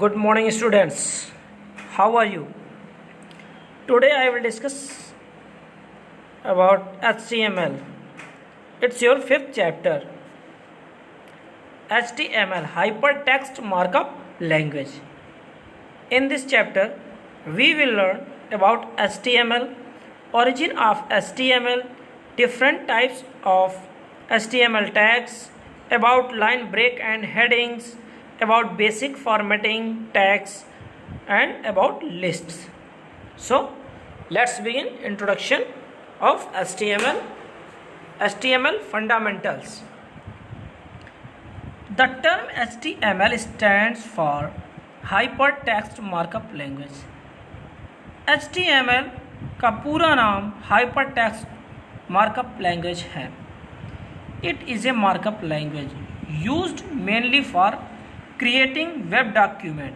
Good morning, students. How are you? Today I will discuss about HTML. It's your fifth chapter. HTML, Hypertext Markup Language. In this chapter, we will learn about HTML, origin of HTML, different types of HTML tags, about line break and headings, about basic formatting tags, and about lists. So let's begin introduction of HTML. HTML fundamentals. The term HTML stands for Hypertext Markup Language. HTML का पूरा नाम Hypertext Markup Language है. It is a markup language used mainly for creating web document.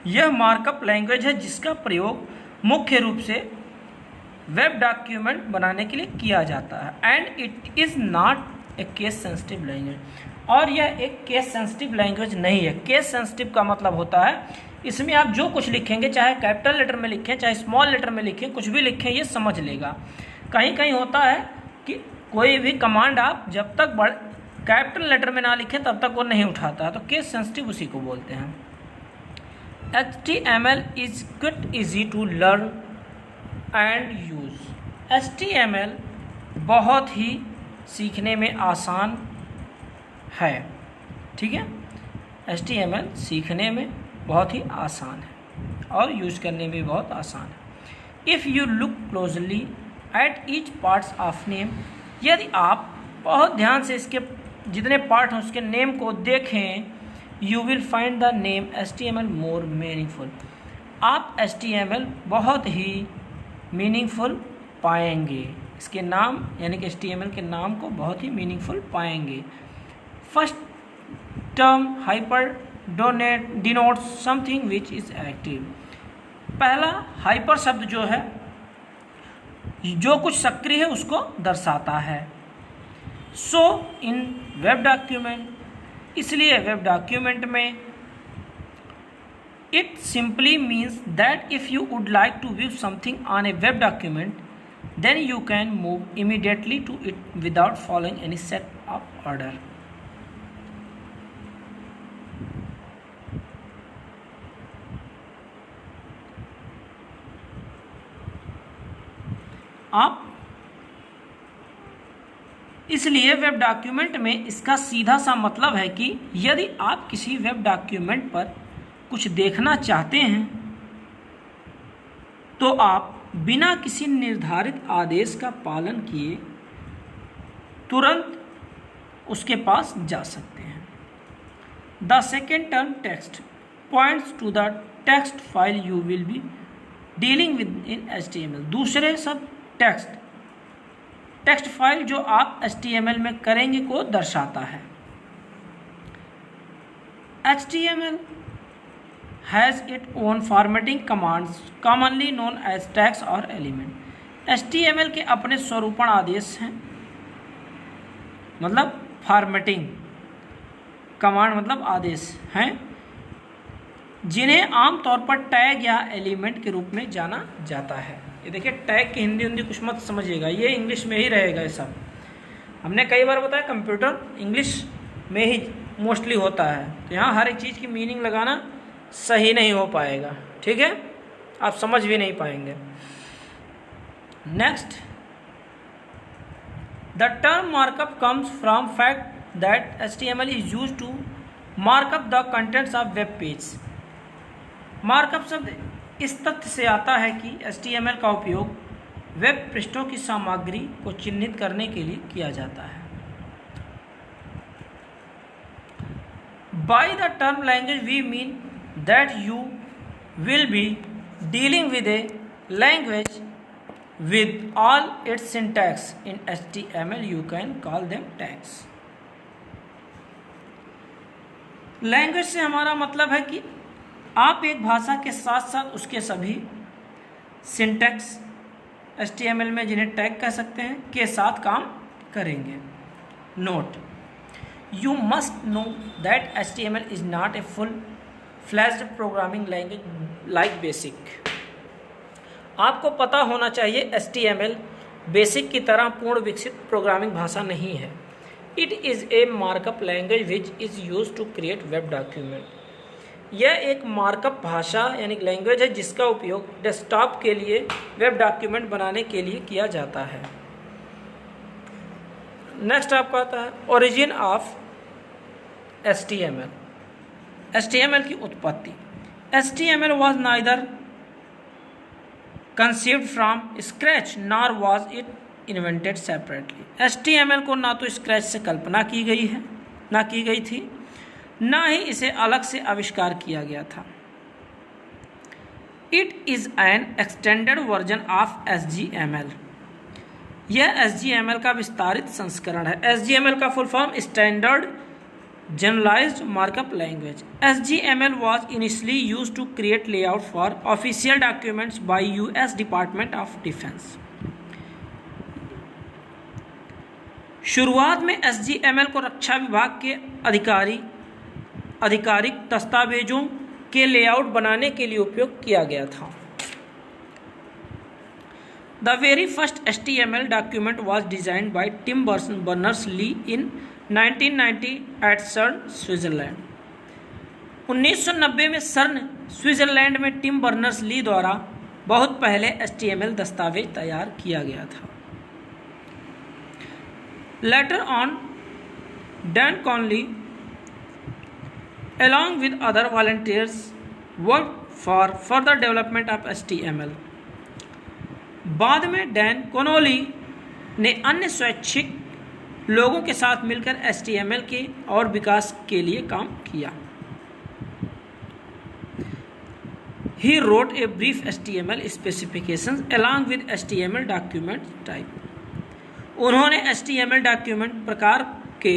यह markup language है जिसका प्रयोग मुख्य रूप से वेब डॉक्यूमेंट बनाने के लिए किया जाता है. And it is not a case sensitive language. और यह एक केस सेंसिटिव लैंग्वेज नहीं है. केस सेंसिटिव का मतलब होता है इसमें आप जो कुछ लिखेंगे, चाहे कैपिटल लेटर में लिखें चाहे स्मॉल लेटर में लिखें, कुछ भी लिखें ये समझ लेगा. कहीं कहीं होता है कि कोई भी कमांड आप जब तक कैपिटल लेटर में ना लिखें तब तक वो नहीं उठाता. तो केस सेंसिटिव उसी को बोलते हैं. HTML is quite easy to learn and use. HTML बहुत ही सीखने में आसान है. ठीक है, HTML सीखने में बहुत ही आसान है और यूज करने में बहुत आसान है. If you look closely at each parts of name, यदि आप बहुत ध्यान से इसके जितने पार्ट हैं उसके नेम को देखें, you will find the name HTML more meaningful. आप HTML बहुत ही मीनिंगफुल पाएंगे. इसके नाम यानी कि HTML के नाम को बहुत ही मीनिंगफुल पाएंगे. First term hyper denotes something which is active. पहला हाइपर शब्द जो है जो कुछ सक्रिय है उसको दर्शाता है. सो इन वेब डॉक्यूमेंट, इसलिए वेब डॉक्यूमेंट में it simply means that if you would like to view something on a web document then you can move immediately to it without following any set of order. आप इसलिए web document में इसका सीधा सा मतलब है कि यदि आप किसी वेब डॉक्यूमेंट पर कुछ देखना चाहते हैं तो आप बिना किसी निर्धारित आदेश का पालन किए तुरंत उसके पास जा सकते हैं. The second term text points to the text file you will be dealing with in HTML. दूसरे सब टेक्स्ट फाइल जो आप HTML में करेंगे को दर्शाता है. HTML has its own formatting commands commonly known as tags or element. HTML के अपने स्वरूपण आदेश हैं, मतलब फॉर्मेटिंग कमांड मतलब आदेश हैं, जिन्हें आमतौर पर टैग या एलिमेंट के रूप में जाना जाता है. ये देखिए, टैग की हिंदी कुछ मत समझिएगा, ये इंग्लिश में ही रहेगा. ये सब हमने कई बार बताया कंप्यूटर इंग्लिश में ही मोस्टली होता है, तो यहाँ हर एक चीज़ की मीनिंग लगाना सही नहीं हो पाएगा. ठीक है, आप समझ भी नहीं पाएंगे. Next, the term markup comes from fact that HTML is use to markup the contents of web page. Markup शब्द इस तथ्य से आता है कि HTML का उपयोग वेब पृष्ठों की सामग्री को चिन्हित करने के लिए किया जाता है. By the term language we mean that you will be dealing with a language with all its syntax. In HTML you can call them tags. Language से हमारा मतलब है कि आप एक भाषा के साथ साथ उसके सभी सिंटैक्स HTML में जिन्हें टैग कह सकते हैं के साथ काम करेंगे. Note, You must know that HTML is not a full-fledged programming language like BASIC. आपको पता होना चाहिए HTML बेसिक की तरह पूर्ण विकसित प्रोग्रामिंग भाषा नहीं है. It is a markup language which is use to create web document. यह एक मार्कअप भाषा यानी लैंग्वेज है जिसका उपयोग डेस्कटॉप के लिए वेब डॉक्यूमेंट बनाने के लिए किया जाता है. नेक्स्ट आपका आता है ओरिजिन ऑफ HTML. HTML की उत्पत्ति. HTML was neither conceived from scratch nor was it invented separately. HTML को ना तो स्क्रैच से कल्पना की गई थी, ना ही इसे अलग से आविष्कार किया गया था. It is an extended version of HTML. यह HTML का विस्तारित संस्करण है. HTML का full form standard Generalized Markup Language. HTML was initially used to create layout for official documents by US Department of Defense. शुरुआत में HTML को रक्षा विभाग के आधिकारिक दस्तावेजों के लेआउट बनाने के लिए उपयोग किया गया था. The very first HTML document was designed by Tim Berners-Lee in 1990 at CERN, Switzerland. 1990 में CERN स्विट्जरलैंड में टिम बर्नर्स ली द्वारा बहुत पहले HTML दस्तावेज तैयार किया गया था. Later on, Dan Conley, along with other volunteers, worked for further development of HTML. बाद में डैन कोनोली ने अन्य स्वैच्छिक लोगों के साथ मिलकर HTML के और विकास के लिए काम किया. He wrote a brief HTML specifications along with HTML document type. उन्होंने HTML डॉक्यूमेंट प्रकार के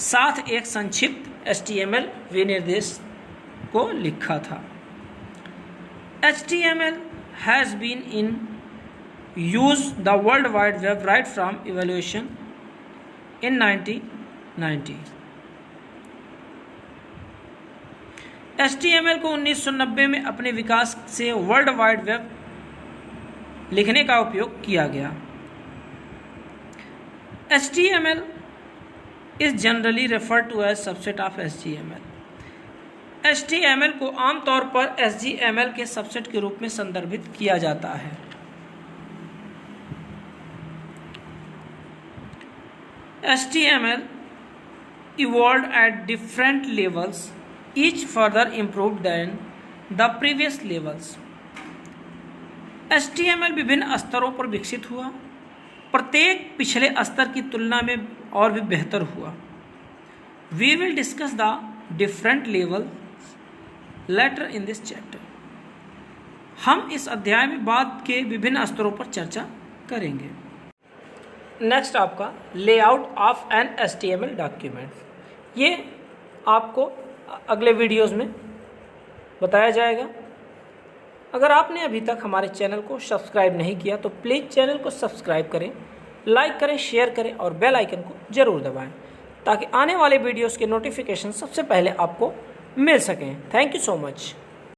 साथ एक संक्षिप्त HTML विनिर्देश को लिखा था. HTML has been in use the World Wide Web right from evaluation in 1990. HTML को 1990 में अपने विकास से वर्ल्ड वाइड वेब लिखने का उपयोग किया गया. HTML is generally referred to as subset of HTML. HTML को आमतौर पर HTML के सबसेट के रूप में संदर्भित किया जाता है. HTML evolved at different levels, each further improved than the previous levels. HTML विभिन्न स्तरों पर विकसित हुआ, प्रत्येक पिछले स्तर की तुलना में और भी बेहतर हुआ. We will discuss the different levels later in this chapter. हम इस अध्याय में बाद के विभिन्न स्तरों पर चर्चा करेंगे. नेक्स्ट आपका layout of an HTML document. ये आपको अगले वीडियोस में बताया जाएगा. अगर आपने अभी तक हमारे चैनल को सब्सक्राइब नहीं किया तो प्लीज़ चैनल को सब्सक्राइब करें, लाइक करें, शेयर करें और बेल आइकन को ज़रूर दबाएं ताकि आने वाले वीडियोस के नोटिफिकेशन सबसे पहले आपको मिल सकें. Thank you so much.